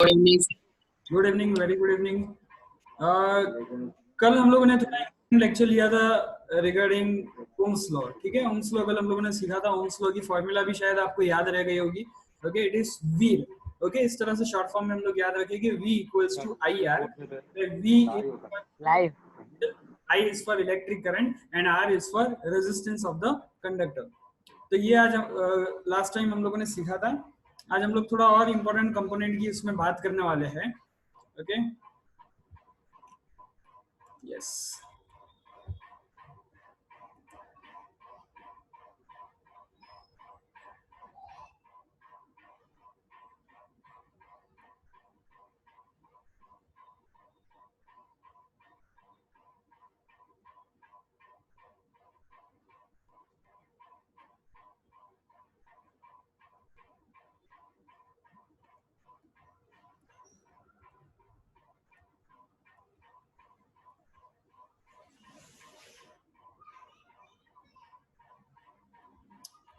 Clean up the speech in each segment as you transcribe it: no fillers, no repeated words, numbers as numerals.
Good evening, very good evening. कल हम लोगों ने थोड़ा लेक्चर लिया था रिगार्डिंग ओम्स लॉ। ठीक है, ओम्स लॉ कल हम लोगों ने सीखा था। ओम्स लॉ की फॉर्मूला भी शायद आपको याद रह गई होगी। Okay, it is V. Okay, इस तरह से शॉर्ट फॉर्म में हम लोग याद रखेंगे V equals to I R. V live I is for electric current and R is for resistance of the conductor। तो ये आज लास्ट टाइम हम लोगों ने सीखा था। आज हम लोग थोड़ा और इम्पोर्टेंट कंपोनेंट की इसमें बात करने वाले हैं। Okay, yes.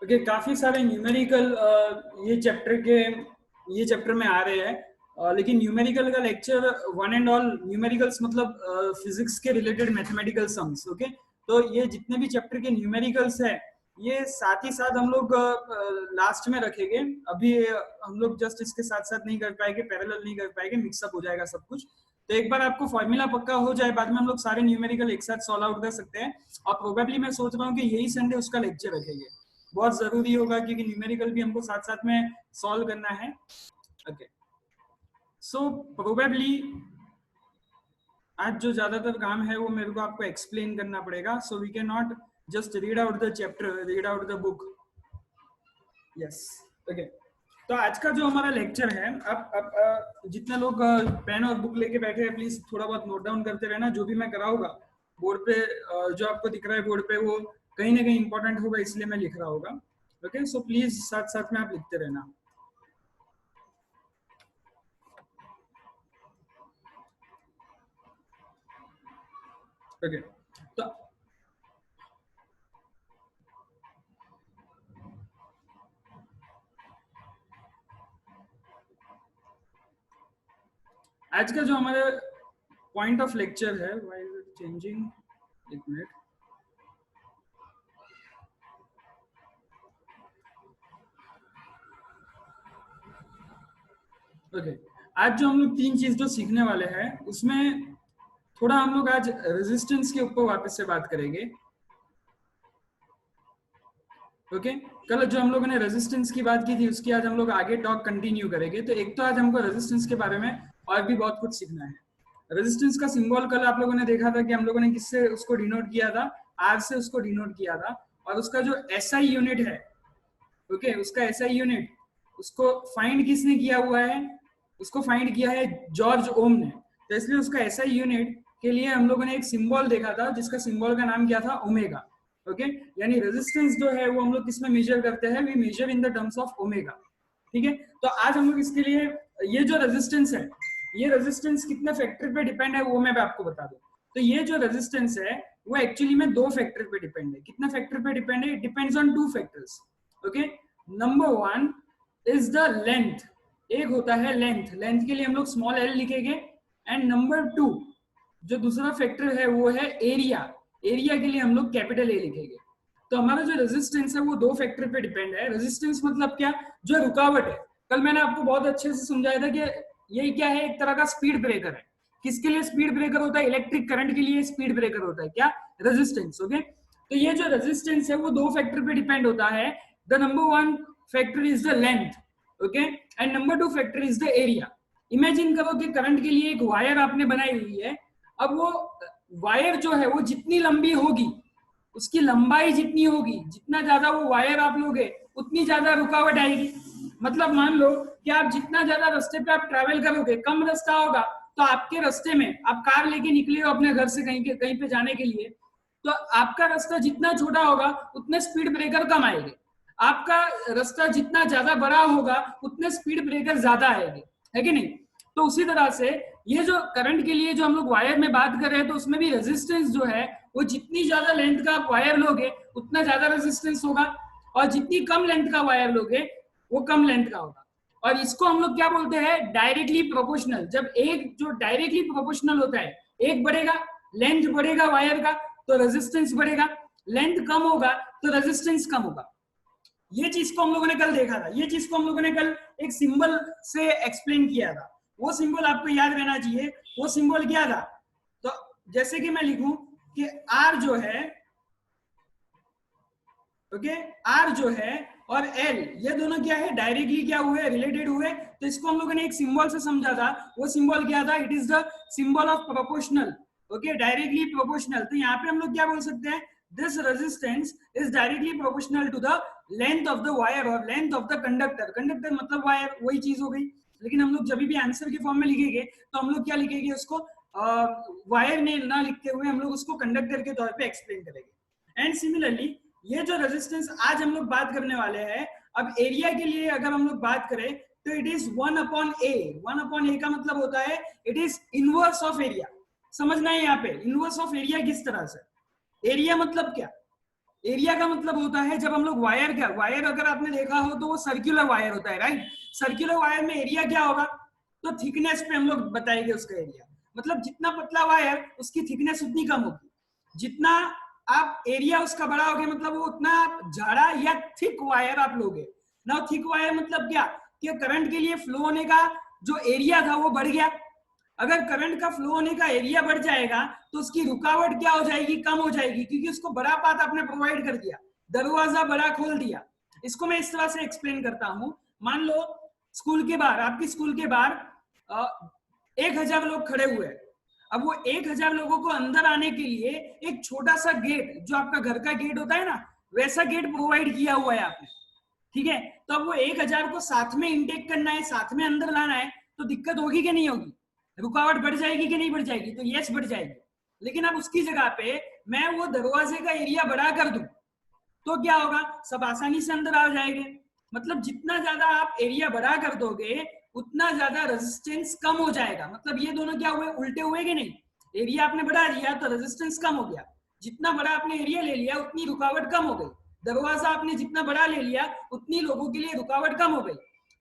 ओके, काफी सारे न्यूमेरिकल ये चैप्टर में आ रहे हैं। लेकिन न्यूमेरिकल का lecture one and all numericals मतलब फिजिक्स के रिलेटेड मैथमेटिकल सम्स। ओके, तो ये जितने भी चैप्टर के न्यूमेरिकल्स है ये साथ ही साथ हम लोग लास्ट में रखेंगे। अभी हम लोग जस्ट इसके साथ साथ नहीं कर पाएंगे, पैरेलल नहीं कर पाएंगे, मिक्सअप हो जाएगा सब कुछ। तो एक बार आपको फॉर्मूला पक्का हो जाए, बाद में हम लोग सारे न्यूमेरिकल एक साथ सॉल्व आउट कर सकते हैं। और प्रोबेबली मैं सोच रहा हूँ कि यही संडे उसका लेक्चर रखेंगे, बहुत जरूरी होगा क्योंकि न्यूमेरिकल भी हमको साथ साथ में सॉल्व करना है। ओके, सो प्रोबेबली आज जो ज्यादातर काम है वो मेरे को आपको एक्सप्लेन करना पड़ेगा। So we can not just read out the chapter, read out the book. Yes, okay. तो आज का जो हमारा लेक्चर है, अब जितने लोग पेन और बुक लेके बैठे हैं प्लीज थोड़ा बहुत नोट डाउन करते रहना। जो भी मैं कराऊंगा बोर्ड पे, जो आपको दिख रहा है बोर्ड पे, वो कहीं ना कहीं इंपॉर्टेंट होगा, इसलिए मैं लिख रहा होगा। ओके, सो प्लीज साथ साथ में आप लिखते रहना। ओके, तो आज का जो हमारा पॉइंट ऑफ लेक्चर है, व्हाई इज इट चेंजिंग, एक मिनट। ओके, आज जो हम लोग तीन चीज जो सीखने वाले हैं उसमें थोड़ा हम लोग आज रेजिस्टेंस के ऊपर वापस से बात करेंगे। ओके, कल जो हम लोगों ने रेजिस्टेंस की बात की थी उसकी आज हम लोग आगे टॉक कंटिन्यू करेंगे। तो एक तो आज हमको रेजिस्टेंस के बारे में और भी बहुत कुछ सीखना है। रेजिस्टेंस का सिंबल कल आप लोगों ने देखा था कि हम लोगों ने किससे उसको डिनोट किया था, आर से उसको डिनोट किया था। और उसका जो एसआई यूनिट है, ओके, उसका एसआई यूनिट उसको फाइंड किसने किया हुआ है, उसको फाइंड किया है जॉर्ज ओम ने। तो इसलिए उसका एसआई यूनिट के लिए हम लोगों ने एक सिंबल देखा था जिसका सिंबल का नाम क्या था, ओमेगा। ओके, यानी रेजिस्टेंस जो है वो हम लोग किसमें मेजर करते हैं, we measure in the terms of omega. ठीक है, तो आज हम लोग इसके लिए ये जो रेजिस्टेंस है, ये रेजिस्टेंस कितने फैक्टर पे डिपेंड है वो मैं आपको बता दूं। तो ये जो रेजिस्टेंस है वो एक्चुअली में दो फैक्टर पे डिपेंड है। कितने फैक्टर पे डिपेंड है? It depends on two factors. Okay, number one is the length. एक होता है लेंथ, लेंथ के लिए हम लोग स्मॉल एल लिखेंगे। एंड नंबर टू जो दूसरा फैक्टर है वो है एरिया। एरिया के लिए हम लोग कैपिटल ए लिखेंगे। तो हमारा जो रेजिस्टेंस है वो दो फैक्टर पे डिपेंड है। रेजिस्टेंस मतलब क्या? जो रुकावट है। कल मैंने आपको बहुत अच्छे से समझाया था कि ये क्या है, एक तरह का स्पीड ब्रेकर है। किसके लिए स्पीड ब्रेकर होता है? इलेक्ट्रिक करंट के लिए स्पीड ब्रेकर होता है। क्या? रेजिस्टेंस। ओके, तो ये जो रेजिस्टेंस है वो दो फैक्टर पे डिपेंड होता है। The number one factor is the length, okay, and number two factor is the area. Imagine करो कि करंट के लिए एक वायर आपने बनाई हुई है। अब वो वायर जो है वो जितनी लंबी होगी, उसकी लंबाई जितनी होगी, जितना ज्यादा वो वायर आप लोगे उतनी ज्यादा रुकावट आएगी। मतलब मान लो कि आप जितना ज्यादा रास्ते पे आप ट्रैवल करोगे, कम रास्ता होगा तो आपके रास्ते में आप कार लेके निकले हो अपने घर से कहीं पे जाने के लिए, तो आपका रास्ता जितना छोटा होगा उतने स्पीड ब्रेकर कम आएंगे। आपका रास्ता जितना ज्यादा बड़ा होगा उतने स्पीड ब्रेकर ज्यादा आएंगे, है कि नहीं? तो उसी तरह से ये जो करंट के लिए जो हम लोग वायर में बात कर रहे हैं, तो उसमें भी रेजिस्टेंस जो है वो जितनी ज्यादा लेंथ का आप वायर लोगे उतना ज्यादा रेजिस्टेंस होगा, और जितनी कम लेंथ का वायर लोगे वो कम लेंथ का होगा। और इसको हम लोग क्या बोलते हैं, डायरेक्टली प्रोपोर्शनल। जब एक जो डायरेक्टली प्रोपोर्शनल होता है, एक बढ़ेगा, लेंथ बढ़ेगा वायर का तो रेजिस्टेंस बढ़ेगा, लेंथ कम होगा तो रेजिस्टेंस कम होगा। ये चीज को हम लोगों ने कल देखा था, ये चीज को हम लोगों ने कल एक सिंबल से एक्सप्लेन किया था। वो सिंबल आपको याद रहना चाहिए। वो सिंबल क्या था, तो जैसे कि मैं लिखूं कि आर जो है, ओके, आर जो है और एल, ये दोनों क्या है, डायरेक्टली क्या हुए, रिलेटेड हुए। तो इसको हम लोगों ने एक सिंबल से समझा था। वो सिंबल क्या था, it is the symbol of proportional, okay, directly proportional. तो यहाँ पे हम लोग क्या बोल सकते हैं, this resistance is directly proportional to the length of the wire और length of the conductor. Conductor मतलब वायर, वही चीज हो गई। लेकिन हम लोग जब भी आंसर के फॉर्म में लिखेंगे तो हम लोग क्या लिखेंगे, उसको वायर ने ना लिखते हुए हम लोग उसको कंडक्टर के तौर पे एक्सप्लेन करेंगे। एंड सिमिलरली ये जो रेजिस्टेंस आज हम लोग बात करने वाले हैं, अब एरिया के लिए अगर हम लोग बात करें तो इट इज 1/a। 1/a का मतलब होता है it is inverse of area. समझना है यहाँ पे इनवर्स ऑफ एरिया किस तरह से। एरिया मतलब क्या, एरिया का मतलब होता है जब हम लोग वायर, क्या वायर अगर आपने देखा हो तो वो सर्कुलर वायर होता है, राइट। सर्कुलर वायर में एरिया क्या होगा, तो थिकनेस पे हम लोग बताएंगे उसका एरिया। मतलब जितना पतला वायर उसकी थिकनेस उतनी कम होगी, जितना आप एरिया उसका बड़ा हो गया मतलब वो उतना आप जाड़ा या थिक वायर आप लोगे ना। थिक वायर मतलब क्या, कि करंट के लिए फ्लो होने का जो एरिया था वो बढ़ गया। अगर करंट का फ्लो होने का एरिया बढ़ जाएगा तो उसकी रुकावट क्या हो जाएगी, कम हो जाएगी, क्योंकि उसको बड़ा पाथ आपने प्रोवाइड कर दिया, दरवाजा बड़ा खोल दिया। इसको मैं इस तरह से एक्सप्लेन करता हूं। मान लो स्कूल के बाहर, आपकी स्कूल के बाहर 1000 लोग खड़े हुए हैं। अब वो 1000 लोगों को अंदर आने के लिए एक छोटा सा गेट, जो आपका घर का गेट होता है ना, वैसा गेट प्रोवाइड किया हुआ है आपने, ठीक है। तो अब वो 1000 को साथ में इंटेक करना है, साथ में अंदर लाना है, तो दिक्कत होगी कि नहीं होगी, रुकावट बढ़ जाएगी कि नहीं बढ़ जाएगी, तो यस बढ़ जाएगी। लेकिन अब उसकी जगह पे मैं वो दरवाजे का एरिया बड़ा कर दूं तो क्या होगा, सब आसानी से अंदर आ जाएंगे। मतलब जितना ज्यादा आप एरिया बड़ा कर दोगे उतना ज्यादा रेजिस्टेंस कम हो जाएगा। मतलब ये दोनों क्या हुए, उल्टे हुए कि नहीं। एरिया आपने बढ़ा दिया तो रेजिस्टेंस कम हो गया, जितना बड़ा आपने एरिया ले लिया उतनी रुकावट कम हो गई। दरवाजा आपने जितना बड़ा ले लिया उतनी लोगों के लिए रुकावट कम हो गई।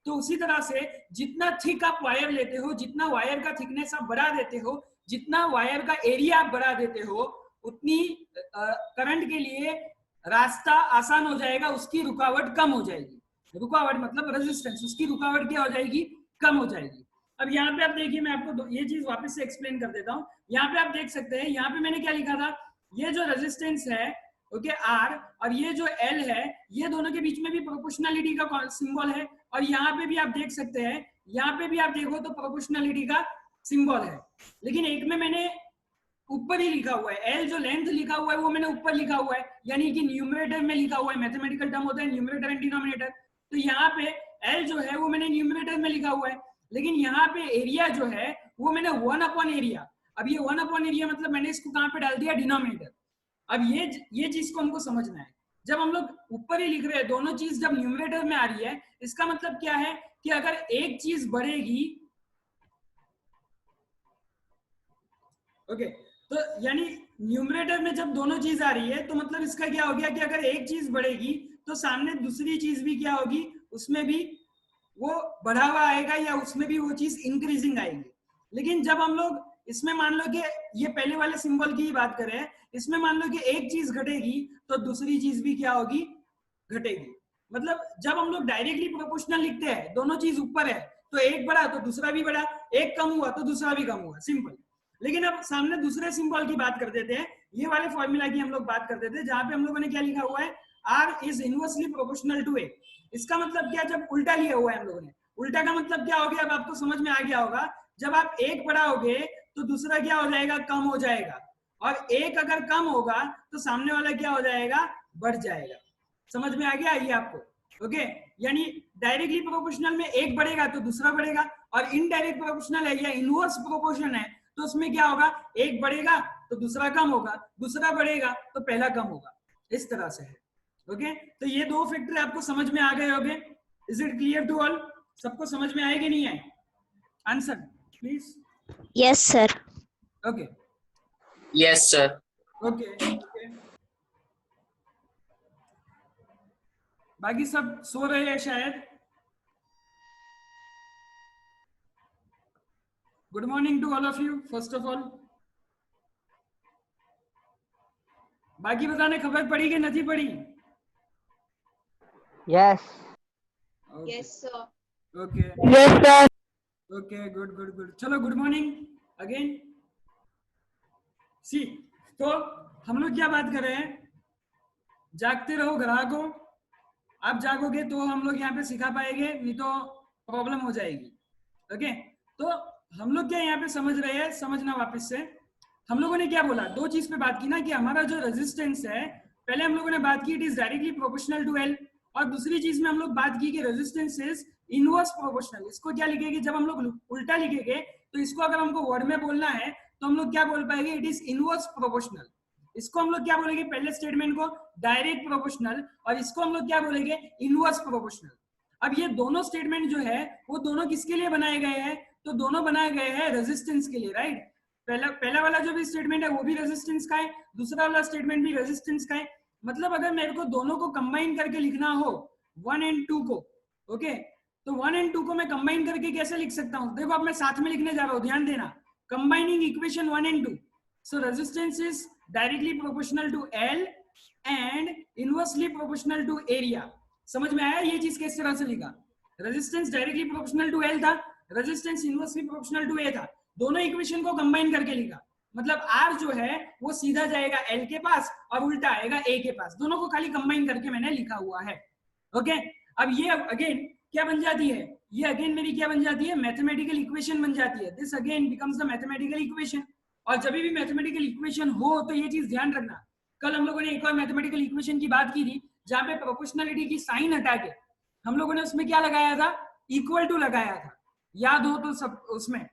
तो उसी तरह से जितना थिक आप वायर लेते हो, जितना वायर का थिकनेस आप बढ़ा देते हो, जितना वायर का एरिया आप बढ़ा देते हो, उतनी करंट के लिए रास्ता आसान हो जाएगा, उसकी रुकावट कम हो जाएगी। रुकावट मतलब रेजिस्टेंस, उसकी रुकावट क्या हो जाएगी, कम हो जाएगी। अब यहाँ पे आप देखिए, मैं आपको ये चीज वापस से एक्सप्लेन कर देता हूँ। यहाँ पे आप देख सकते हैं, यहाँ पे मैंने क्या लिखा था, ये जो रेजिस्टेंस है, ओके, आर, और ये जो एल है, ये दोनों के बीच में भी प्रोपोर्शनलिटी का सिंबल है। और यहाँ पे भी आप देख सकते हैं, यहाँ पे भी आप देखो तो प्रोपोर्शनलिटी का सिंबल है। लेकिन एक में मैंने ऊपर ही लिखा हुआ है, एल जो लेंथ लिखा हुआ है वो मैंने ऊपर लिखा हुआ है, यानी कि न्यूमरेटर में लिखा हुआ है। मैथमेटिकल टर्म होता है न्यूमरेटर एंड डिनोमिनेटर। तो यहाँ पे एल जो है वो मैंने न्यूमरेटर में लिखा हुआ है, लेकिन यहाँ पे एरिया जो है वो मैंने 1/एरिया। अब ये 1/एरिया मतलब मैंने इसको कहाँ पे डाल दिया, डिनोमिनेटर। अब ये चीज को हमको समझना है। जब हम लोग ऊपर ही लिख रहे हैं, दोनों चीज जब न्यूमरेटर में आ रही है, इसका मतलब क्या है कि अगर एक चीज बढ़ेगी, ओके, तो यानी न्यूमरेटर में जब दोनों चीज आ रही है तो मतलब इसका क्या हो गया कि अगर एक चीज बढ़ेगी तो सामने दूसरी चीज भी क्या होगी, उसमें भी वो बढ़ावा आएगा या उसमें भी वो चीज इंक्रीजिंग आएगी। लेकिन जब हम लोग इसमें मान लो कि ये पहले वाले सिंबल की बात करें, इसमें मान लो कि एक चीज घटेगी तो दूसरी चीज भी क्या होगी, घटेगी। मतलब जब हम लोग डायरेक्टली प्रोपोर्शनल लिखते हैं, दोनों चीज ऊपर है तो एक बढ़ा तो दूसरा भी बढ़ा, एक कम हुआ तो दूसरा भी कम हुआ, सिंपल। लेकिन अब सामने दूसरे सिंबल की बात कर देते हैं, ये वाले फॉर्मूला की हम लोग बात करते थे, जहां पे हम लोगों ने क्या लिखा हुआ है, R is inversely proportional to A. इसका मतलब क्या, जब उल्टा लिया हुआ है हम लोगों ने, उल्टा का मतलब क्या हो गया, अब आपको समझ में आ गया होगा। जब आप एक बढ़ाओगे तो दूसरा क्या हो जाएगा, कम हो जाएगा, और एक अगर कम होगा तो सामने वाला क्या हो जाएगा, बढ़ जाएगा। समझ में आ गया ये आपको, ओके। यानी डायरेक्टली प्रोपोर्शनल में एक बढ़ेगा तो दूसरा बढ़ेगा, और इनडायरेक्ट प्रोपोर्शनल है या इनवर्स प्रोपोर्शन है तो उसमें क्या होगा, एक बढ़ेगा तो दूसरा कम होगा, दूसरा बढ़ेगा तो पहला कम होगा, इस तरह से है, ओके। तो ये दो फैक्टर आपको समझ में आ गए होंगे। Is it clear to all, सबको समझ में आएगी नहीं है, answer please. Yes sir. Okay, yes sir. Okay, बाकी सब सो रहे हैं शायद। Good morning to all of you, first of all. बाकी बताने खबर पड़ी कि नहीं पड़ी? Yes. Okay. Yes, sir. Okay. Yes, sir. Okay. Good. चलो good morning again. See, तो हम लोग क्या बात कर रहे हैं? जागते रहो ग्राहकों. आप जागोगे तो हम लोग यहाँ पे सिखा पाएंगे, नहीं तो प्रॉब्लम हो जाएगी. ओके, तो हम लोग क्या यहाँ पे समझ रहे हैं, समझना वापस से. हम लोगों ने क्या बोला, दो चीज पे बात की ना, कि हमारा जो रेजिस्टेंस है, पहले हम लोगों ने बात की it is directly proportional to L, और दूसरी चीज में हम लोग बात की कि रेजिस्टेंस इज इनवर्स प्रोपोर्शनल. इसको क्या लिखेंगे, जब हम लोग उल्टा लिखेंगे तो इसको अगर हमको वर्ड में बोलना है तो हम लोग क्या बोल पाएंगे, इट इज इनवर्स प्रोपोर्शनल. इसको हम लोग क्या बोलेंगे, पहले स्टेटमेंट को डायरेक्ट प्रोपोर्शनल, और इसको हम लोग क्या बोलेंगे, इनवर्स प्रोपोर्शनल. अब ये दोनों स्टेटमेंट जो है वो दोनों किसके लिए बनाए गए हैं, तो दोनों बनाए गए हैं रेजिस्टेंस के लिए, राइट. पहला वाला जो भी स्टेटमेंट है वो भी रेजिस्टेंस का है, दूसरा वाला स्टेटमेंट भी रेजिस्टेंस का है. मतलब अगर मेरे को दोनों को कंबाइन करके लिखना हो, 1 और 2 को, ओके, तो 1 और 2 को मैं कंबाइन करके कैसे लिख सकता हूं, देखो अब मैं साथ में लिखने जा रहा हूं, ध्यान देना. कंबाइनिंग इक्वेशन 1 और 2, so resistance is directly proportional to L and inversely proportional to area. समझ में आया ये चीज किस तरह से लिखा? Resistance directly proportional to L था, resistance inversely proportional to A था, दोनों इक्वेशन को कंबाइन करके लिखा. मतलब आर जो है वो सीधा जाएगा एल के पास और उल्टा आएगा ए के पास, दोनों को खाली कंबाइन करके मैंने लिखा हुआ है. ओके, अब ये अगेन क्या बन जाती है, ये अगेन मेरी क्या बन जाती है, मैथमेटिकल इक्वेशन बन जाती है. This again becomes the mathematical equation. और जब भी मैथमेटिकल इक्वेशन हो तो ये चीज ध्यान रखना, कल हम लोगों ने एक और मैथमेटिकल इक्वेशन की बात की थी जहां पे प्रोपोर्शनलिटी की साइन हटा के हम लोगों ने उसमें क्या लगाया था, इक्वल टू लगाया था. याद हो तो सब, उसमें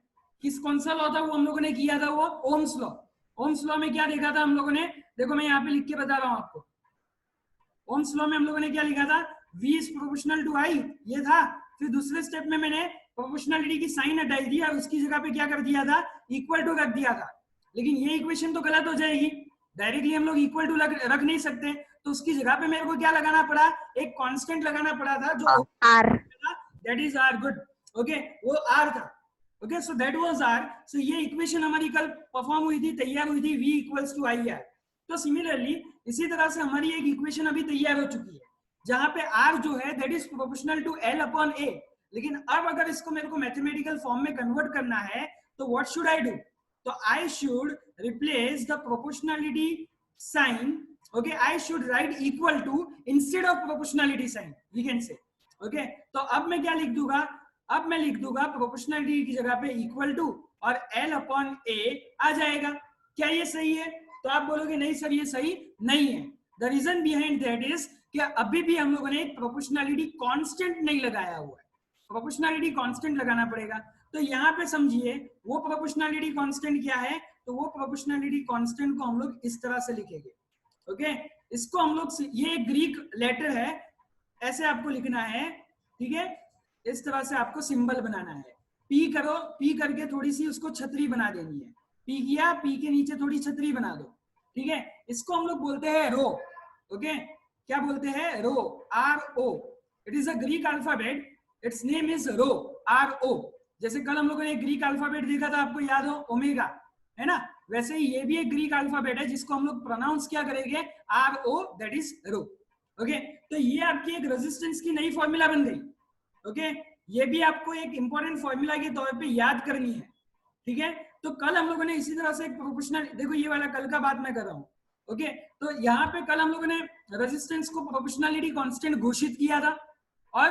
किस कौन सा लॉ था वो हम लोगों ने किया था, वो ओम्स लॉ. ओम्स लॉ में क्या देखा था हम लोगों ने, देखो मैं यहाँ पे लिख के बता रहा हूँ आपको. ओम्स लॉ में हम लोगों ने क्या लिखा था, V is proportional to I, ये था. फिर दूसरे स्टेप में मैंने प्रोपोर्शनलिटी की साइन हटाई दी और उसकी जगह पे क्या कर दिया था, इक्वल टू रख दिया था. लेकिन ये इक्वेशन तो गलत हो जाएगी, डायरेक्टली हम लोग इक्वल टू रख नहीं सकते, तो उसकी जगह पे मेरे को क्या लगाना पड़ा, एक कांस्टेंट लगाना पड़ा था जो R. That is R. Good. Okay, वो R था. Okay, so that was R. सो ये इक्वेशन हमारी कल परफॉर्म हुई थी, तैयार हुई थी, V equals to I R. तो सिमिलरली इसी तरह से हमारी एक इक्वेशन अभी तैयार हो चुकी है जहां पे R जो है that is proportional to L upon A. लेकिन अब अगर इसको मेरे को मैथमेटिकल फॉर्म में कन्वर्ट करना है तो व्हाट शुड आई डू, तो I should replace the proportionality sign. Okay, I should write equal to instead of proportionality sign, we can say. Okay, तो अब मैं क्या लिख दूंगा, अब मैं लिख दूंगा प्रोपोर्शनलिटी की जगह पे इक्वल टू और L अपॉन A आ जाएगा. क्या ये सही है? तो आप बोलोगे नहीं सर ये सही नहीं है. The reason behind that is कि अभी भी हम लोगों ने एक प्रोपोर्शनलिटी कांस्टेंट नहीं लगाया हुआ है, प्रोपोर्शनलिटी कांस्टेंट लगाना पड़ेगा. तो यहाँ पे समझिए वो प्रोपोर्शनलिटी कांस्टेंट क्या है, तो वो प्रोपोर्शनलिटी कांस्टेंट को हम लोग इस तरह से लिखेंगे. ओके, इसको हम लोग, ये ग्रीक लेटर है, ऐसे आपको लिखना है, ठीक है, इस तरह से आपको सिंबल बनाना है. पी करो, पी करके थोड़ी सी उसको छतरी बना देनी है. पी किया, पी के नीचे थोड़ी छतरी बना दो, ठीक है. इसको हम लोग बोलते हैं रो. ओके, क्या बोलते हैं, rho, RO. It is a Greek alphabet, it's name is rho, RO. जैसे कल हम लोगों ने ग्रीक अल्फाबेट देखा था, आपको याद हो, ओमेगा, है ना, वैसे ही ये भी एक ग्रीक अल्फाबेट है जिसको हम लोग प्रोनाउंस क्या करेंगे, RO, that is rho. Okay, तो ये आपकी एक रेजिस्टेंस की नई फॉर्मूला बन गई. ओके, ये भी आपको एक इंपॉर्टेंट फॉर्मूला के तौर पे याद करनी है, ठीक है. तो कल हम लोगों ने इसी तरह से एक प्रोपोर्शनल, देखो ये वाला कल का बात मैं कर रहा हूँ. ओके, तो यहाँ पे कल हम लोगों ने रेजिस्टेंस को प्रोपोर्शनलिटी कांस्टेंट घोषित किया था, और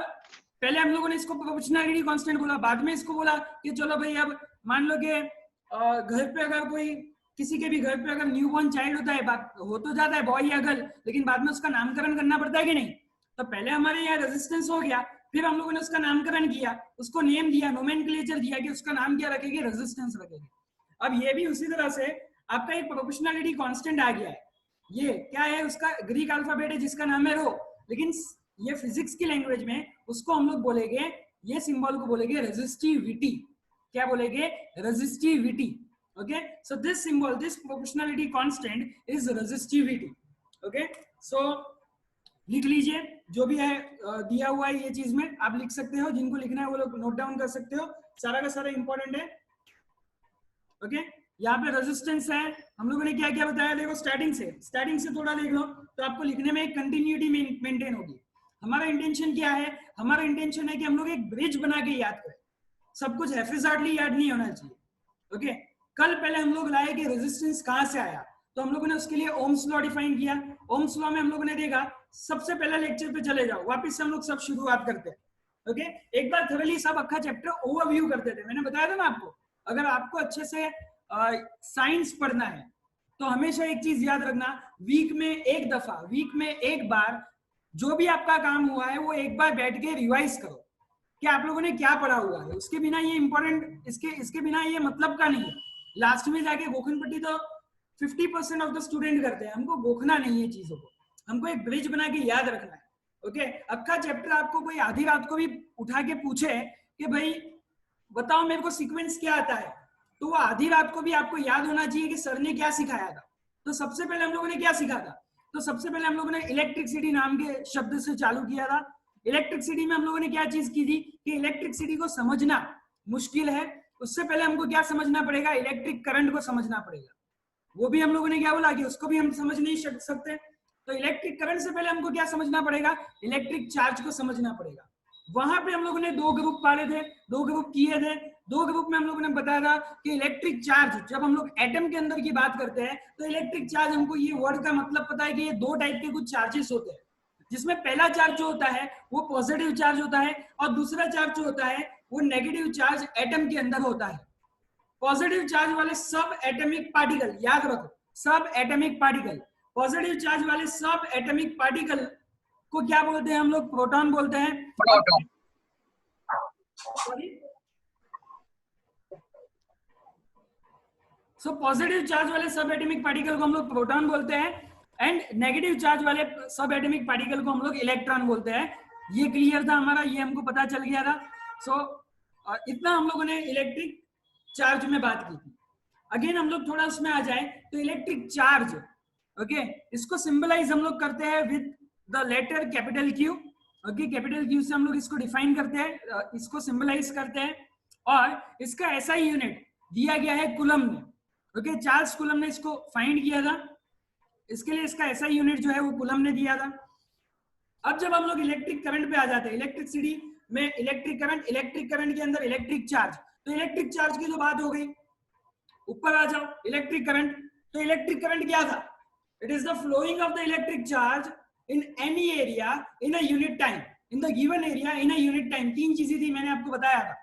पहले हम लोगों ने इसको प्रोपोर्शनलिटी कांस्टेंट बोला, बाद में इसको बोला कि चलो भाई अब मान लो कि घर पे अगर कोई, किसी के भी घर पे अगर न्यूबॉर्न चाइल्ड होता है, बात हो तो जाता है बॉय या गर्ल, लेकिन बाद में उसका नामकरण करना पड़ता है कि नहीं. तो पहले हमारे यहाँ रेजिस्टेंस हो गया, फिर हम लोगों ने उसका नामकरण किया, उसको नेम दिया, नोमेनक्लेचर दिया कि उसका नाम क्या रखेंगे, रेजिस्टेंस रखेंगे. अब ये भी उसी तरह से आपका एक प्रोपोर्शनलिटी कांस्टेंट आ गया है. ये क्या है, उसका ग्रीक अल्फाबेट है जिसका नाम है रो, लेकिन ये फिजिक्स की लैंग्वेज में उसको हम लोग बोलेंगे, ये सिंबल को बोलेंगे रेजिस्टिविटी. क्या बोलेंगे, resistivity. Okay, so this symbol, this proportionality constant is resistivity. Okay, so लिख लीजिए जो भी है दिया हुआ है, ये चीज में आप लिख सकते हो, जिनको लिखना है वो लोग नोट डाउन कर सकते हो, सारा का सारा इंपॉर्टेंट है. ओके, यहाँ पे रेजिस्टेंस है, हम लोगों ने क्या क्या बताया, देखो स्टार्टिंग से थोड़ा देख लो तो आपको लिखने में एक कंटिन्यूटी मेंटेन होगी। हमारा इंटेंशन क्या है, हमारा इंटेंशन है कि हम लोग एक ब्रिज बना के याद करें, सब कुछ हैफिजार्डली याद नहीं होना चाहिए। ओके, कल पहले हम लोग लाए कि रेजिस्टेंस कहां से आया, तो हम लोगों ने उसके लिए ओम्स लॉ डिफाइन किया। ओम्स लॉ में हम लोगों ने देखा, सबसे पहले लेक्चर पे चले जाओ, वापस से हम लोग सब शुरुआत करते हैं। ओके, एक बार थोड़ी सब अक्खा चैप्टर ओवरव्यू करते थे, मैंने बताया था ना आपको, अगर आपको अच्छे से साइंस पढ़ना है तो हमेशा एक चीज याद रखना, वीक में एक दफा, वीक में एक बार जो भी आपका काम हुआ है वो एक बार बैठ के रिवाइज करो कि आप लोगों ने क्या पढ़ा हुआ है। उसके बिना ये इंपॉर्टेंट, इसके बिना ये मतलब का नहीं है। लास्ट में जाके गोखन पट्टी तो 50% ऑफ द स्टूडेंट करते हैं, हमको गोखना नहीं है चीजों को, हमको एक ब्रिज बना के याद रखना है। ओके, अक्खा चैप्टर आपको कोई आधी रात को भी उठा के पूछे कि भाई बताओ मेरे को सीक्वेंस क्या आता है, तो वो आधी रात को भी आपको याद होना चाहिए कि सर ने क्या सिखाया था। तो सबसे पहले हम लोगों ने क्या सीखा था, तो सबसे पहले हम लोगों ने इलेक्ट्रिसिटी नाम के शब्द से चालू किया था। इलेक्ट्रिसिटी में हम लोगों ने क्या चीज की थी कि इलेक्ट्रिसिटी को समझना मुश्किल है, उससे पहले हमको क्या समझना पड़ेगा, इलेक्ट्रिक करंट को समझना पड़ेगा। वो भी हम लोगों ने क्या बोला कि उसको भी हम समझ नहीं सकते, तो इलेक्ट्रिक करंट से पहले हमको क्या समझना पड़ेगा, इलेक्ट्रिक चार्ज को समझना पड़ेगा। वहां पे हम लोगों ने दो ग्रुप पाले थे, दो ग्रुप किए थे। दो ग्रुप में हम लोगों ने बताया था कि इलेक्ट्रिक चार्ज, जब हम लोग एटम के अंदर की बात करते हैं तो इलेक्ट्रिक चार्ज, हमको ये वर्ड का मतलब पता है कि ये दो टाइप के कुछ चार्जेस होते हैं, जिसमें पहला चार्ज जो होता है वो पॉजिटिव चार्ज होता है और दूसरा चार्ज जो होता है वो नेगेटिव चार्ज एटम के अंदर होता है। पॉजिटिव चार्ज वाले सब एटॉमिक पार्टिकल, याद रखो, सब एटॉमिक पार्टिकल, पॉजिटिव चार्ज वाले सब एटॉमिक पार्टिकल को क्या बोलते हैं हम लोग, प्रोटॉन बोलते हैं। प्रोटॉन। सो पॉजिटिव चार्ज वाले सब एटॉमिक पार्टिकल को हम लोग प्रोटॉन बोलते हैं, एंड नेगेटिव चार्ज वाले सब एटॉमिक पार्टिकल को हम लोग इलेक्ट्रॉन बोलते हैं। ये क्लियर था हमारा, ये हमको पता चल गया था। सो इतना हम लोगों ने इलेक्ट्रिक चार्ज में बात की थी। अगेन हम लोग थोड़ा उसमें आ जाए तो इलेक्ट्रिक चार्ज, ओके, इसको सिंबलाइज हम लोग करते हैं with the letter capital Q. Okay, capital Q से हम लोग इसको डिफाइन करते हैं, इसको सिंबलाइज करते हैं, और इसका ऐसा ही यूनिट दिया गया है कूलम में। ओके, चार्ल्स कूलम ने इसको फाइंड किया था, इसके लिए इसका ऐसा यूनिट जो है वो कूलम ने दिया था। अब जब हम लोग इलेक्ट्रिक करंट पे आ जाते हैं, इलेक्ट्रिसिटी में इलेक्ट्रिक करंट के अंदर इलेक्ट्रिक चार्ज, तो इलेक्ट्रिक चार्ज की तो बात हो गई। ऊपर आ जाओ, इलेक्ट्रिक करंट, तो इलेक्ट्रिक करंट क्या था, it is the flowing of the electric charge in any area in a unit time, in the given area in a unit time. तीन चीजें थी, मैंने आपको बताया था।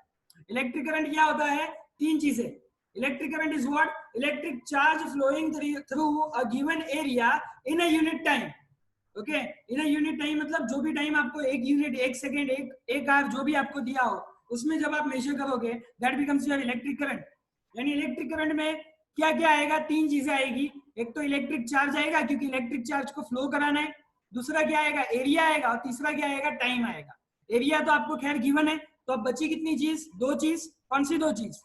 इलेक्ट्रिक करंट क्या होता है, तीन चीजें। Electric current is what, electric charge flowing through a given area in a unit time. Okay, in a unit time मतलब जो भी टाइम आपको, एक यूनिट, एक सेकेंड, एक आवर जो भी आपको दिया हो, उसमें जब आप मेजर करोगे that becomes your electric current. यानी इलेक्ट्रिक करंट में क्या क्या आएगा, तीन चीजें आएगी। एक तो इलेक्ट्रिक चार्ज आएगा क्योंकि इलेक्ट्रिक चार्ज को फ्लो कराना है, दूसरा क्या आएगा, एरिया आएगा, और तीसरा क्या आएगा, टाइम आएगा। एरिया तो आपको खैर गिवन है, तो अब बची कितनी चीज, दो चीज। कौन सी दो चीज,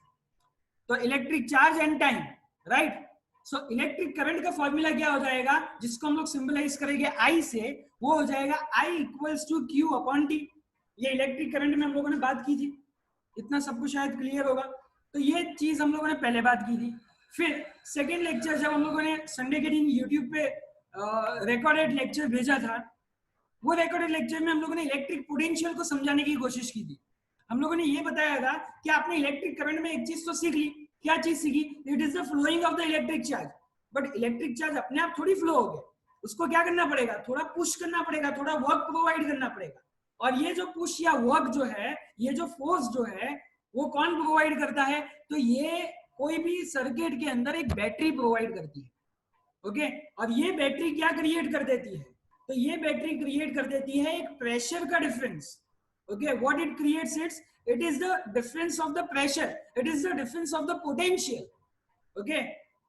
तो electric charge and time, right. So electric current का फॉर्मूला क्या हो जाएगा, जिसको हम लोग सिंबलाइज करेंगे आई से, वो हो जाएगा I equals to Q upon T. ये इलेक्ट्रिक करंट में हम लोगों ने बात की थी, इतना सब कुछ शायद क्लियर होगा। तो ये चीज हम लोगों ने पहले बात की थी। फिर सेकेंड लेक्चर जब हम लोगों ने संडे के दिन यूट्यूब पे रिकॉर्डेड लेक्चर भेजा था, वो रिकॉर्डेड लेक्चर में हम लोगों ने इलेक्ट्रिक पोटेंशियल को समझाने की कोशिश की थी। हम लोगों ने ये बताया था कि आपने इलेक्ट्रिक करंट में एक चीज तो सीख ली, क्या चीज सीखी, it is the flowing of the electric charge. But electric charge अपने आप थोड़ी फ्लो हो गया, उसको क्या करना पड़ेगा, थोड़ा पुश करना पड़ेगा, थोड़ा वर्क प्रोवाइड करना पड़ेगा। और ये जो पुश या वर्क जो है, ये जो फोर्स जो है, वो कौन प्रोवाइड करता है, तो ये कोई भी सर्किट के अंदर एक बैटरी प्रोवाइड करती है। ओके, और ये बैटरी क्या क्रिएट कर देती है, तो ये बैटरी क्रिएट कर देती है एक प्रेशर का difference. Okay, what it creates, it is the difference of the pressure, it is the difference of the potential. Okay,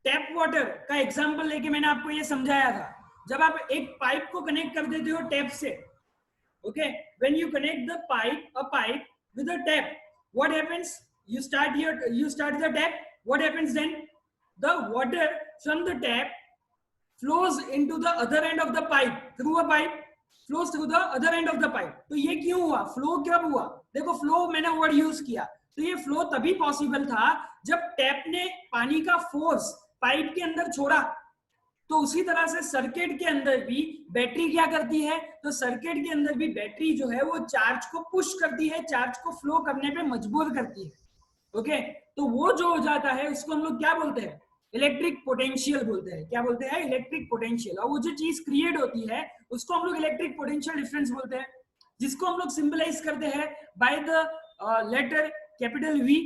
tap water का एग्जांपल लेके मैंने आपको ये समझाया था, जब आप एक पाइप को कनेक्ट कर देते हो टैप से, okay, when you connect the pipe with a tap, what happens, you start the tap, what happens then, the water from the tap flows into the other end of the pipe, through a pipe flows through the other end of the pipe। तो ये क्यों हुआ, flow कब हुआ, देखो flow मैंने word use किया, तो ये फ्लो तभी पॉसिबल था जब टैप ने पानी का फोर्स पाइप के अंदर छोड़ा। तो उसी तरह से सर्किट के अंदर भी बैटरी क्या करती है, तो सर्किट के अंदर भी बैटरी जो है वो चार्ज को पुश करती है, चार्ज को फ्लो करने पे मजबूर करती है। ओके, तो वो जो हो जाता है उसको हम लोग क्या बोलते हैं, इलेक्ट्रिक पोटेंशियल बोलते हैं। क्या बोलते हैं, इलेक्ट्रिक पोटेंशियल। और वो जो चीज क्रिएट होती है उसको हम लोग इलेक्ट्रिक पोटेंशियल डिफरेंस बोलते हैं, जिसको हम लोग सिंबलाइज करते हैं by the letter capital V.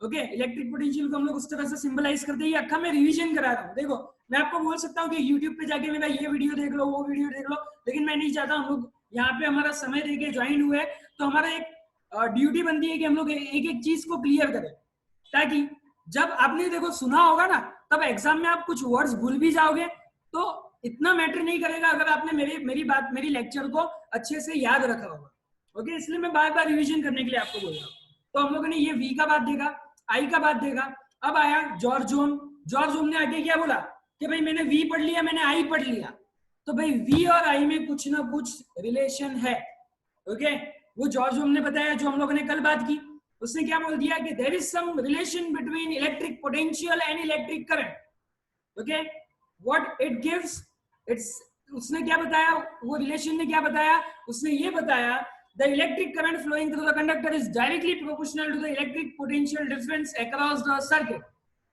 Okay, electric potential को हम लोग उस तरह से सिंबलाइज करते हैं। ये अक्खा मैं रिवीजन करा रहा हूँ। देखो, मैं आपको बोल सकता हूँ कि यूट्यूब पे जाके मेरा ये वीडियो देख लो, वो वीडियो देख लो, लेकिन मैं नहीं चाहता। हम लोग यहाँ पे हमारा समय देके ज्वाइन हुए, तो हमारा एक ड्यूटी बनती है कि हम लोग एक एक चीज को क्लियर करें, ताकि जब आपने देखो सुना होगा ना, तब एग्जाम में आप कुछ वर्ड्स भूल भी जाओगे तो इतना मैटर नहीं करेगा अगर आपने मेरी लेक्चर को अच्छे से याद रखा होगा। ओके, इसलिए मैं बार बार रिवीजन करने के लिए आपको बोल रहा हूँ। तो हम लोगों ने ये वी का बात देखा, आई का बात देखा। अब आया जॉर्ज ओम। जॉर्ज ओम ने आगे क्या बोला कि भाई मैंने वी पढ़ लिया, मैंने आई पढ़ लिया, तो भाई वी और आई में कुछ ना कुछ रिलेशन है। ओके, वो जॉर्ज ओम ने बताया, जो हम लोगों ने कल बात की। उसने क्या बोल दिया कि there is some relation between electric potential and electric current. Okay, what it gives, it's, उसने क्या बताया, वो रिलेशन ने क्या बताया, उसने ये बताया the electric current flowing through the conductor is directly proportional to the electric potential difference across the circuit.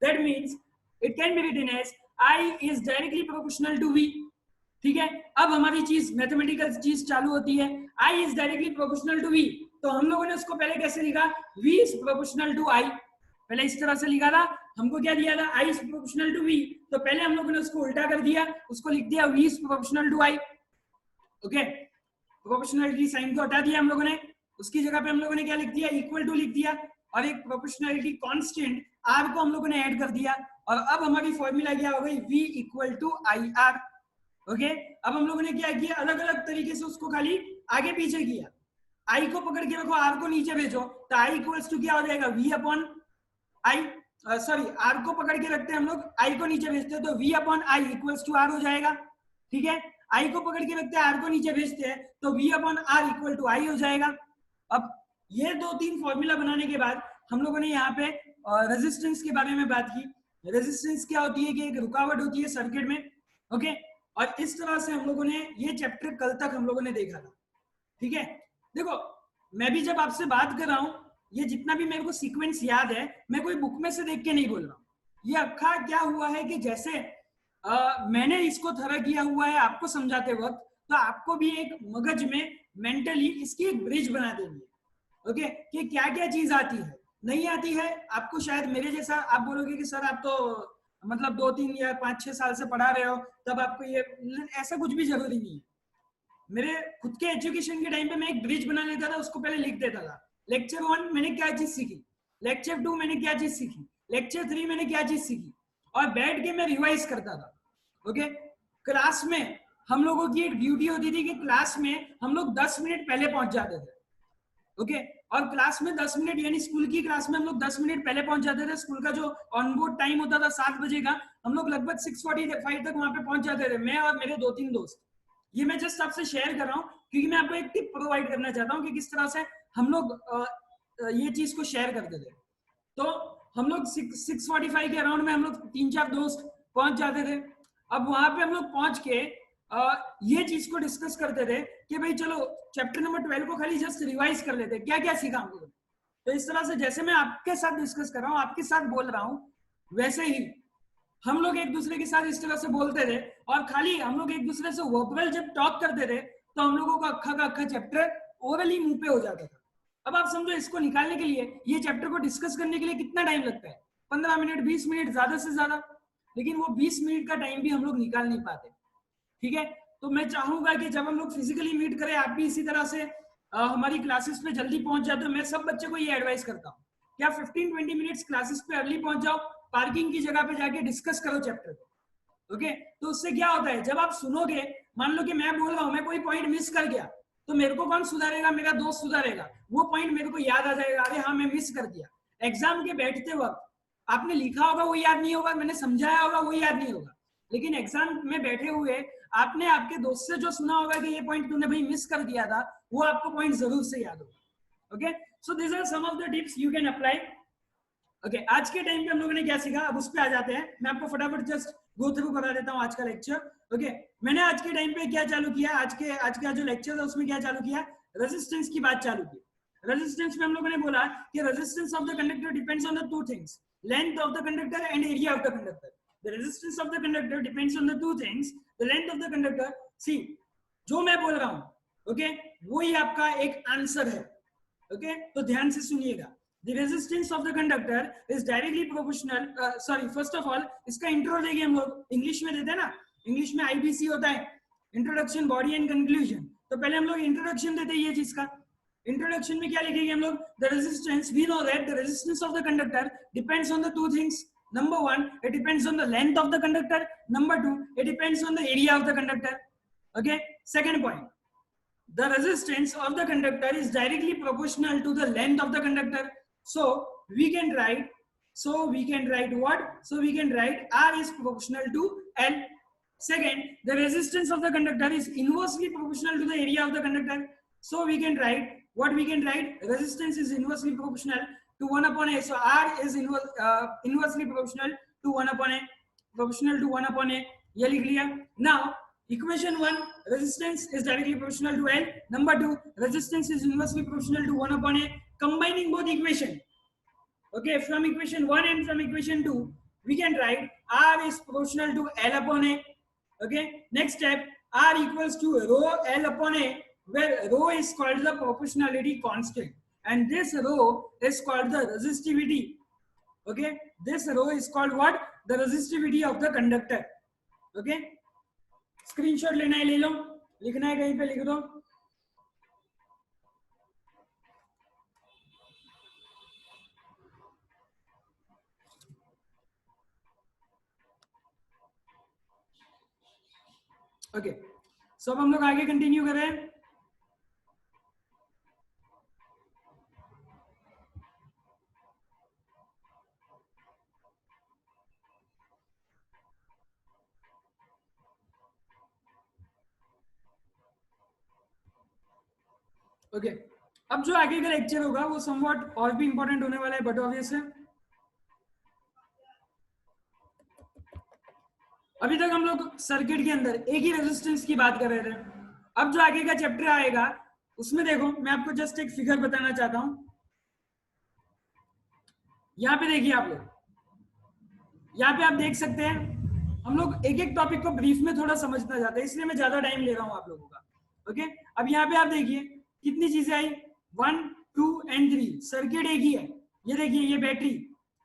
That means it can be written as I is directly proportional to V. ठीक है, अब हमारी चीज mathematical चीज चालू होती है। I is directly proportional to V, तो हम लोगों ने उसको पहले कैसे लिखा, V is proportional to I। पहले इस तरह से लिखा था, हमको क्या दिया था, I is proportional to V, तो पहले हम लोगों ने उसको उल्टा कर दिया, उसको लिख दिया V is proportional to I। Okay, proportionality sign को हटा दिया हम लोगों ने, उसकी जगह पे हम लोगों ने क्या लिख दिया, इक्वल टू लिख दिया, और एक प्रोपोर्शनलिटी कांस्टेंट आर को हम लोगों ने ऐड कर दिया। और अब हमारी फॉर्मूला क्या हो गई, V equal to I R. Okay, अब हम लोगों ने क्या किया, अलग अलग तरीके से उसको खाली आगे पीछे किया। आई को पकड़ के रखो, आर को नीचे भेजो, तो आई इक्वल्स टू क्या हो जाएगा, V upon I, sorry R को पकड़ के रखते हैं हम लोग, आई को नीचे भेजते हैं, तो V upon I equals to R हो जाएगा। ठीक है, आई को पकड़ के रखते हैं, आर को नीचे भेजते हैं, तो V upon R equal to I हो जाएगा। अब ये दो तीन फॉर्मूला बनाने के बाद हम लोगों ने यहाँ पे रेजिस्टेंस के बारे में बात की। रेजिस्टेंस क्या होती है कि एक रुकावट होती है सर्किट में। ओके, और इस तरह से हम लोगों ने ये चैप्टर कल तक हम लोगों ने देखा था। ठीक है, देखो मैं भी जब आपसे बात कर रहा हूँ, ये जितना भी मेरे को सीक्वेंस याद है, मैं कोई बुक में से देख के नहीं बोल रहा हूँ। ये अक्खा क्या हुआ है कि जैसे मैंने इसको थरा किया हुआ है आपको समझाते वक्त, तो आपको भी एक मगज में मेंटली इसकी एक ब्रिज बना देनी है। ओके, कि क्या क्या चीज आती है, नहीं आती है आपको, शायद मेरे जैसा आप बोलोगे कि सर आप तो मतलब 2-3 या 5-6 साल से पढ़ा रहे हो, तब आपको ये, ऐसा कुछ भी जरूरी नहीं है। मेरे खुद के एजुकेशन के टाइम पे मैं एक ब्रिज बना लेता था, उसको पहले लिख देता था। लेक्चर 1 मैंने क्या चीज सीखी, लेक्चर 2 मैंने क्या चीज सीखी, लेक्चर 3 मैंने क्या चीज सीखी, और बैठ के मैं रिवाइज करता था। ओके, क्लास में हम लोगों की एक ड्यूटी होती थी कि क्लास में हम लोग 10 मिनट पहले पहुंच जाते थे। ओके, और क्लास में 10 मिनट, यानी स्कूल की क्लास में हम लोग 10 मिनट पहले पहुंच जाते थे। स्कूल का जो ऑनबोर्ड टाइम होता था 7 बजे का, हम लोग लगभग 6:45 तक वहां पे पहुंच जाते थे, मैं और मेरे 2-3 दोस्त। ये मैं जस्ट आपसे शेयर कर रहा हूँ क्योंकि मैं आपको एक टिप प्रोवाइड करना चाहता हूँ कि किस तरह से हम लोग ये चीज को शेयर करते थे। तो हम लोग 6:45 के अराउंड में हम लोग 3-4 दोस्त पहुंच जाते थे। अब वहां पे हम लोग पहुंच के ये चीज को डिस्कस करते थे कि भाई चलो चैप्टर नंबर 12 को खाली जस्ट रिवाइज कर लेते, क्या क्या सीखा हम लोगों ने। तो इस तरह से जैसे मैं आपके साथ डिस्कस कर रहा हूँ, आपके साथ बोल रहा हूँ, वैसे ही हम लोग एक दूसरे के साथ इस तरह से बोलते थे। और खाली हम लोग एक दूसरे से वर्बल जब टॉक करते थे, तो हम लोगों का अक्खा चैप्टर ओरली मुंह पे हो जाता था। अब आप समझो, इसको निकालने के लिए, ये चैप्टर को डिस्कस करने के लिए कितना टाइम लगता है, 15 मिनट 20 मिनट ज्यादा से ज्यादा, लेकिन वो 20 मिनट का टाइम भी हम लोग निकाल नहीं पाते। ठीक है, तो मैं चाहूंगा कि जब हम लोग फिजिकली मीट करें, आप भी इसी तरह से हमारी क्लासेस पे जल्दी पहुंच जाते हो। मैं सब बच्चे को ये एडवाइस करता हूँ कि आप 15-20 मिनट्स क्लासेस पे अर्ली पहुंच जाओ, पार्किंग की जगह पे जाके डिस्कस करो चैप्टर को। ओके, तो उससे क्या होता है, जब आप सुनोगे, मान लो कि मैं बोल रहा हूँ, मैं कोई पॉइंट मिस कर गया, तो मेरे को कौन सुधारेगा, मेरा दोस्त सुधारेगा, वो पॉइंट मेरे को याद आ जाएगा, अरे हाँ मैं मिस कर दिया। एग्जाम के बैठते वक्त आपने लिखा होगा वो याद नहीं होगा, मैंने समझाया होगा वो याद नहीं होगा, लेकिन एग्जाम में बैठे हुए आपने आपके दोस्त से जो सुना होगा कि ये पॉइंट तूने भाई मिस कर दिया था, वो आपको पॉइंट जरूर से याद होगा। Okay, so this are some of the tips you can apply. Okay, आज के टाइम पे हम लोगों ने क्या सीखा, अब उस पे आ जाते हैं। मैं आपको फटाफट जस्ट गो थ्रू करा देता हूँ आज का लेक्चर। ओके, मैंने आज के टाइम पे क्या चालू किया, आज का जो लेक्चर है उसमें क्या चालू किया, रेजिस्टेंस की बात चालू की। रेजिस्टेंस में हम लोगों ने बोला कि resistance of the conductor depends on the two things, length of the conductor and area of the conductor. The resistance of the conductor depends on the two things, the length of the conductor. See, जो मैं बोल रहा हूँ, okay, वो ही आपका एक answer है। Okay, तो ध्यान से सुनिएगा। The resistance of the conductor is directly proportional, sorry, first of all इसका इंट्रो देंगे हम लोग, इंग्लिश में देते हैं ना, इंग्लिश में IBC होता है, इंट्रोडक्शन, बॉडी एंड कंक्लूजन। तो पहले हम लोग इंट्रोडक्शन देते हैं ये चीज का। इंट्रोडक्शन में क्या लिखेंगे हम लोग, the resistance, we know that the resistance of the conductor depends on the two things. Number one, it depends on the length of the conductor. Number two, it depends on the area of the conductor. Okay, second point, the resistance of the conductor is directly proportional to the length of the conductor. So we can write what? So we can write R is proportional to L. Second, the resistance of the conductor is inversely proportional to the area of the conductor. So we can write what? We can write resistance is inversely proportional to 1 upon A. So R is inversely proportional to 1 upon A. Proportional to 1 upon A. ये लिख लिया। Now equation 1, resistance is directly proportional to L. Number 2, resistance is inversely proportional to 1 upon A. Combining both equation, okay, from equation 1 and from equation 2, we can write R is proportional to L upon A. Okay, next step, R equals to rho L upon A, where rho is called the proportionality constant and this rho is called the resistivity. Okay, this rho is called what? The resistivity of the conductor. Okay, screenshot लेना है ले लो, लिखना है कहीं पे लिख दो। Okay, सो अब हम लोग आगे कंटिन्यू करें। ओके, अब जो आगे का लेक्चर होगा वो समवॉट और भी इंपॉर्टेंट होने वाला है, बट ऑब्वियस है। अभी तक हम लोग सर्किट के अंदर एक ही रेजिस्टेंस की बात कर रहे थे। अब जो आगे का चैप्टर आएगा उसमें देखो, मैं आपको जस्ट एक फिगर बताना चाहता हूं। यहाँ पे देखिए आप लोग, यहाँ पे आप देख सकते हैं, हम लोग एक एक टॉपिक को ब्रीफ में थोड़ा समझना चाहते हैं, इसलिए मैं ज्यादा टाइम ले रहा हूँ आप लोगों का। ओके, अब यहाँ पे आप देखिए कितनी चीजें आई, 1, 2 एंड 3। सर्किट एक ही है। ये देखिए, ये बैटरी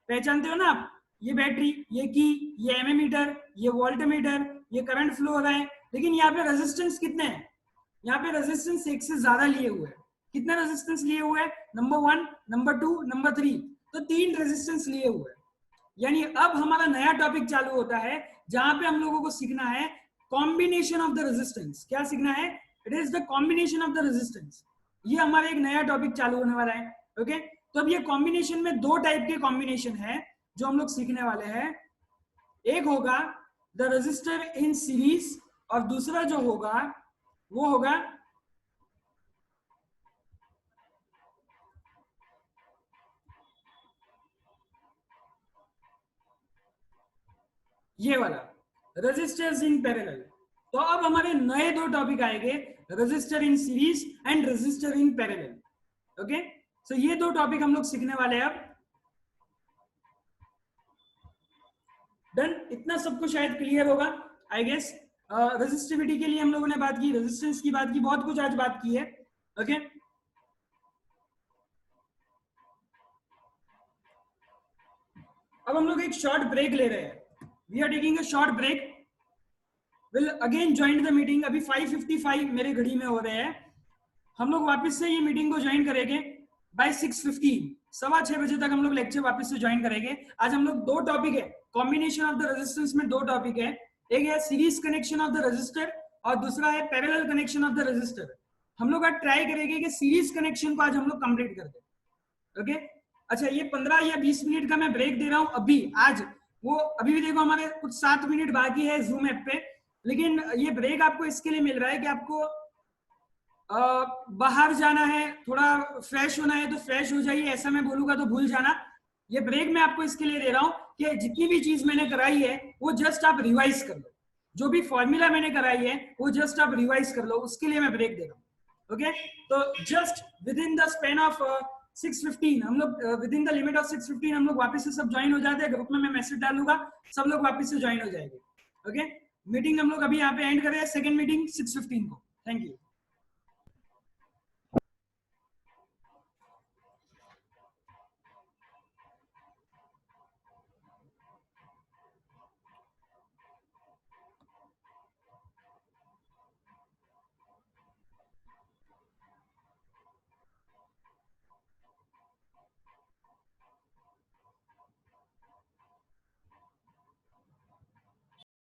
पहचानते हो ना आप, ये बैटरी, ये की, ये एमीमीटर, ये वोल्टमीटर, ये करंट फ्लो हो रहा है। लेकिन यहाँ पे रेजिस्टेंस कितने हैं, यहाँ पे रेजिस्टेंस एक से ज्यादा लिए हुए हैं। कितने रेजिस्टेंस लिए हुए हैं? नंबर 1, नंबर 2, नंबर 3, तो 3 रेजिस्टेंस लिए हुए हैं। यानी अब हमारा नया टॉपिक चालू होता है जहां पे हम लोगों को सीखना है कॉम्बिनेशन ऑफ द रेजिस्टेंस। क्या सीखना है? It is the combination of the resistance. ये हमारा एक नया टॉपिक चालू होने वाला है। ओके, तो अब ये कॉम्बिनेशन में 2 टाइप के कॉम्बिनेशन है जो हम लोग सीखने वाले हैं। एक होगा द रेजिस्टर इन सीरीज और दूसरा जो होगा वो होगा ये वाला रेजिस्टर्स इन पैरेलल। तो अब हमारे नए 2 टॉपिक आएंगे, register in series and register in parallel. Okay, so ये 2 टॉपिक हम लोग सीखने वाले हैं अब। डन, इतना सबको शायद क्लियर होगा आई गेस। रेजिस्टिविटी के लिए हम लोगों ने बात की, रेजिस्टेंस की बात की, बहुत कुछ आज बात की है। ओके, अब हम लोग एक शॉर्ट ब्रेक ले रहे हैं। We are taking a short break, will again join the meeting. अभी 5:55 मेरे घड़ी में हो रहे हैं। हम लोग वापस से ये मीटिंग को ज्वाइन करेंगे बाय 6:15, 6:15 बजे तक हम लोग लेक्चर वापस से ज्वाइन करेंगे। आज हम लोग 2 टॉपिक है, कॉम्बिनेशन ऑफ द रेजिस्टेंस में 2 टॉपिक है। एक है series connection of the resistor और दूसरा है parallel connection of the resistor. हम लोग आज ट्राई करेंगे कि सीरीज कनेक्शन को आज हम लोग कंप्लीट कर दें। ओके, अच्छा, ये 15 या 20 मिनट का मैं ब्रेक दे रहा हूं अभी आज। वो अभी भी देखो हमारे कुछ 7 मिनट बाकी है जूम ऐप पे, लेकिन ये ब्रेक आपको इसके लिए मिल रहा है कि आपको बाहर जाना है, थोड़ा फ्रेश होना है तो फ्रेश हो जाइए, ऐसा मैं बोलूंगा तो भूल जाना। ये ब्रेक मैं आपको इसके लिए दे रहा हूं कि जितनी भी चीज मैंने कराई है वो जस्ट आप रिवाइज कर लो, जो भी फॉर्मूला मैंने कराई है वो जस्ट आप रिवाइज कर लो, उसके लिए मैं ब्रेक दे रहा हूँ। ओके, तो just with in the span of 6:15 हम लोग with in the limit of 6:15 हम लोग वापस से सब ज्वाइन हो जाते हैं। ग्रुप में मैं मैसेज डालूंगा, सब लोग वापस से ज्वाइन हो जाएंगे। ओके, मीटिंग हम लोग अभी यहाँ पे एंड कर रहे हैं, सेकंड मीटिंग 6:15 को। Thank you.